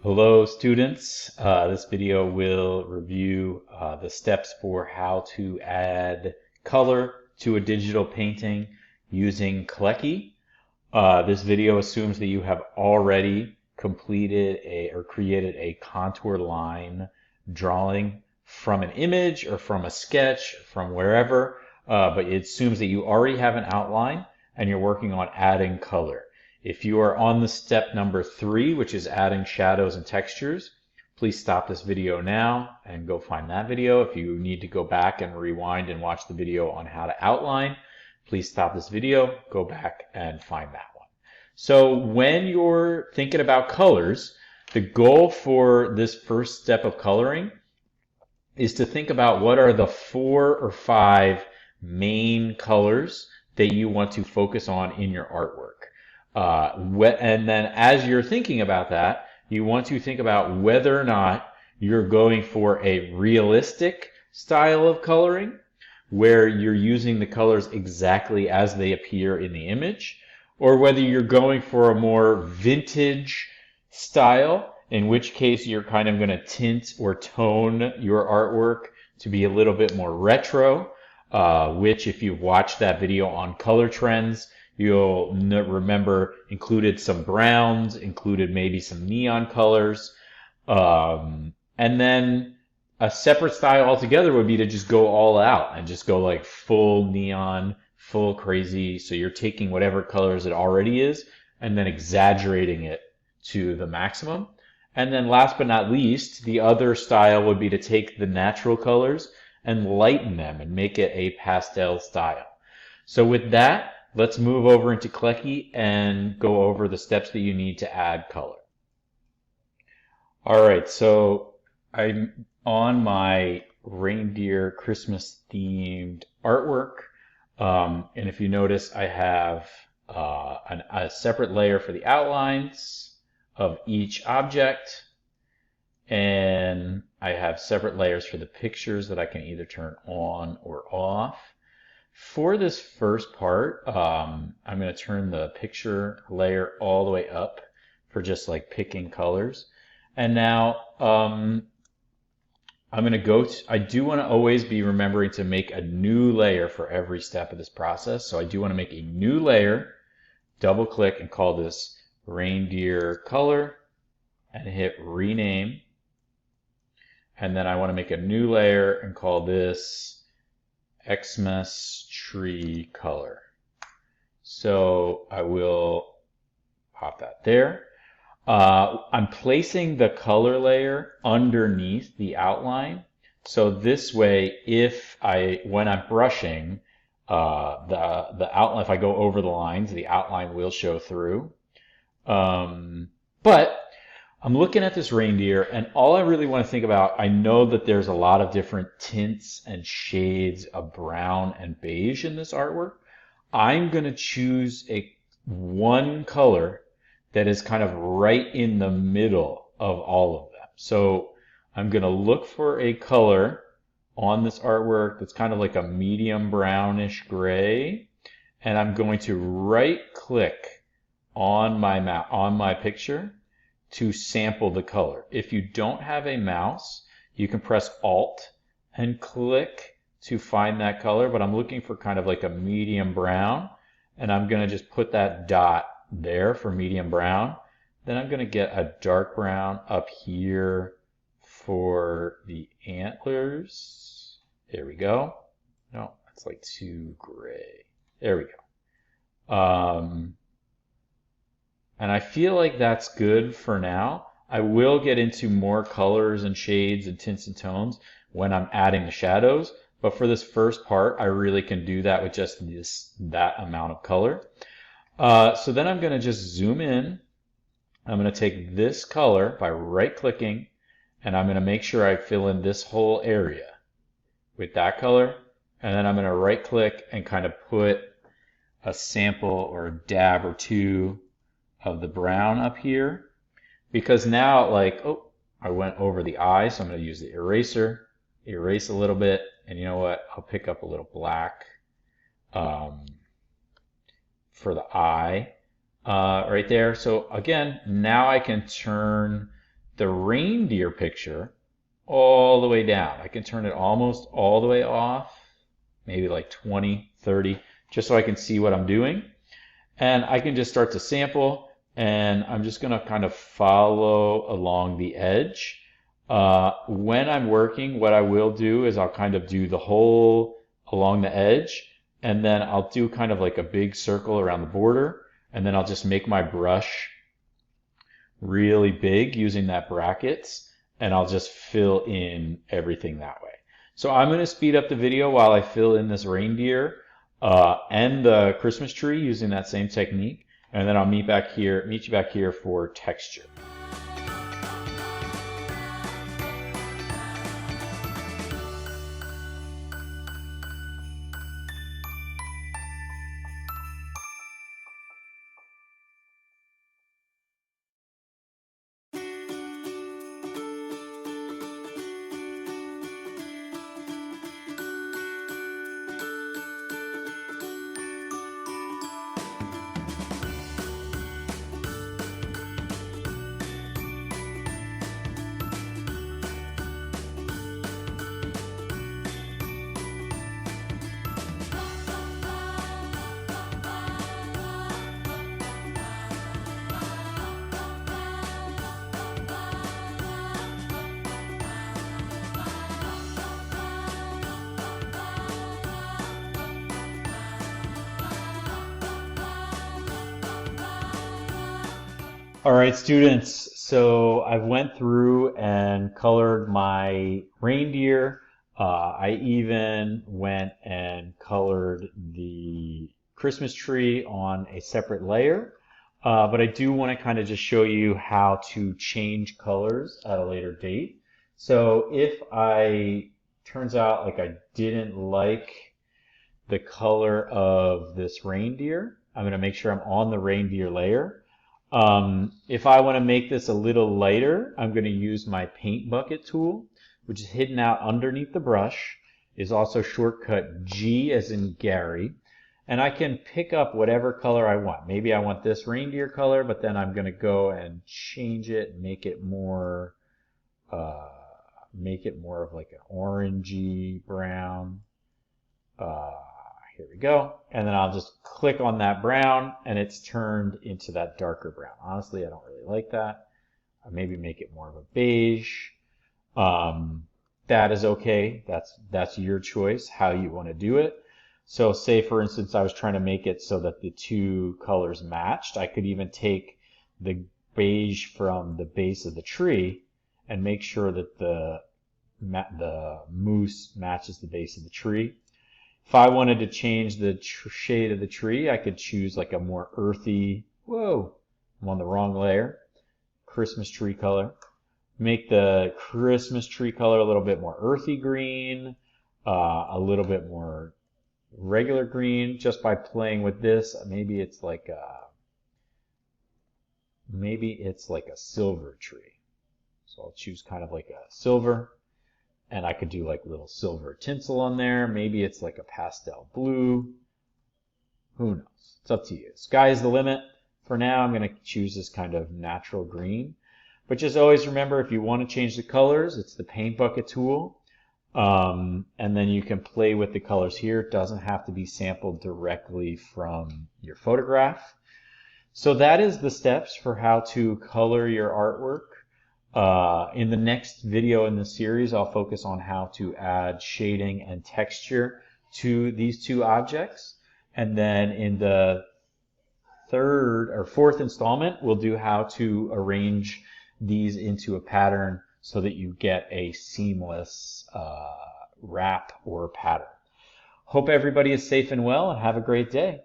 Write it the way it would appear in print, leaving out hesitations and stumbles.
Hello students, this video will review the steps for how to add color to a digital painting using Kleki. This video assumes that you have already completed or created a contour line drawing from an image or from a sketch from wherever, but it assumes that you already have an outline and you're working on adding color. If you are on the step number 3, which is adding shadows and textures, please stop this video now and go find that video. If you need to go back and rewind and watch the video on how to outline, please stop this video, go back and find that one. So when you're thinking about colors, the goal for this first step of coloring is to think about what are the 4 or 5 main colors that you want to focus on in your artwork. And then as you're thinking about that, you want to think about whether or not you're going for a realistic style of coloring, where you're using the colors exactly as they appear in the image, or whether you're going for a more vintage style, in which case you're kind of going to tint or tone your artwork to be a little bit more retro, which if you've watched that video on color trends, you'll remember included some browns, included maybe some neon colors. And then a separate style altogether would be to just go all out and just go like full neon, full crazy. So you're taking whatever colors it already is and then exaggerating it to the maximum. And then last but not least, the other style would be to take the natural colors and lighten them and make it a pastel style. So with that, let's move over into Kleki and go over the steps that you need to add color. All right, so I'm on my reindeer Christmas themed artwork. And if you notice, I have a separate layer for the outlines of each object. And I have separate layers for the pictures that I can either turn on or off. For this first part, I'm going to turn the picture layer all the way up for just like picking colors. And now I'm going to go to, I do want to always be remembering to make a new layer for every step of this process. So I do want to make a new layer, double click and call this reindeer color and hit rename. And then I want to make a new layer and call this Xmas tree color. So I will pop that there. I'm placing the color layer underneath the outline. So this way, when I'm brushing the outline, if I go over the lines, the outline will show through. But I'm looking at this reindeer, and all I really want to think about, I know that there's a lot of different tints and shades of brown and beige in this artwork. I'm going to choose one color that is kind of right in the middle of all of them. So I'm going to look for a color on this artwork that's kind of like a medium brownish gray, and I'm going to right click on my picture to sample the color. If you don't have a mouse, you can press Alt and click to find that color, but I'm looking for kind of like a medium brown, and I'm going to just put that dot there for medium brown. Then I'm going to get a dark brown up here for the antlers. There we go. No, that's like too gray. There we go. And I feel like that's good for now. I will get into more colors and shades and tints and tones when I'm adding the shadows. But for this first part, I really can do that with just that amount of color. So then I'm going to just zoom in. I'm going to take this color by right-clicking, and I'm going to make sure I fill in this whole area with that color. And then I'm going to right-click and kind of put a sample or a dab or two of the brown up here, because now I went over the eye, so I'm going to use the eraser, erase a little bit, and you know what, I'll pick up a little black for the eye right there. So again, now I can turn the reindeer picture all the way down. I can turn it almost all the way off, maybe like 20, 30, just so I can see what I'm doing. And I can just start to sample, and I'm just going to kind of follow along the edge. When I'm working, what I will do is I'll kind of do the whole along the edge, and then I'll do kind of like a big circle around the border, and then I'll just make my brush really big using that brackets, and I'll just fill in everything that way. So I'm going to speed up the video while I fill in this reindeer and the Christmas tree using that same technique, and then I'll meet you back here for texture. All right, students, so I went through and colored my reindeer. I even went and colored the Christmas tree on a separate layer. But I do want to kind of just show you how to change colors at a later date. So if turns out like I didn't like the color of this reindeer, I'm going to make sure I'm on the reindeer layer. If I want to make this a little lighter, I'm going to use my paint bucket tool, which is hidden out underneath the brush, is also shortcut G as in Gary, and I can pick up whatever color I want. Maybe I want this reindeer color, but then I'm going to go and change it, make it more of like an orangey brown. Here we go. And then I'll just click on that brown and it's turned into that darker brown. Honestly, I don't really like that. Maybe make it more of a beige. That is okay. That's your choice, how you want to do it. So say, for instance, I was trying to make it so that the two colors matched. I could even take the beige from the base of the tree and make sure that the mousse matches the base of the tree. If I wanted to change the shade of the tree, I could choose like a more earthy, whoa, I'm on the wrong layer, Christmas tree color. Make the Christmas tree color a little bit more earthy green, a little bit more regular green, just by playing with this. Maybe it's like a silver tree. So I'll choose kind of like a silver. And I could do like little silver tinsel on there. Maybe it's like a pastel blue. Who knows? It's up to you. Sky's the limit. For now, I'm going to choose this kind of natural green. But just always remember, if you want to change the colors, it's the paint bucket tool. And then you can play with the colors here. It doesn't have to be sampled directly from your photograph. So that is the steps for how to color your artwork. In the next video in this series, I'll focus on how to add shading and texture to these two objects. And then in the third or fourth installment, we'll do how to arrange these into a pattern so that you get a seamless wrap or pattern. Hope everybody is safe and well, and have a great day.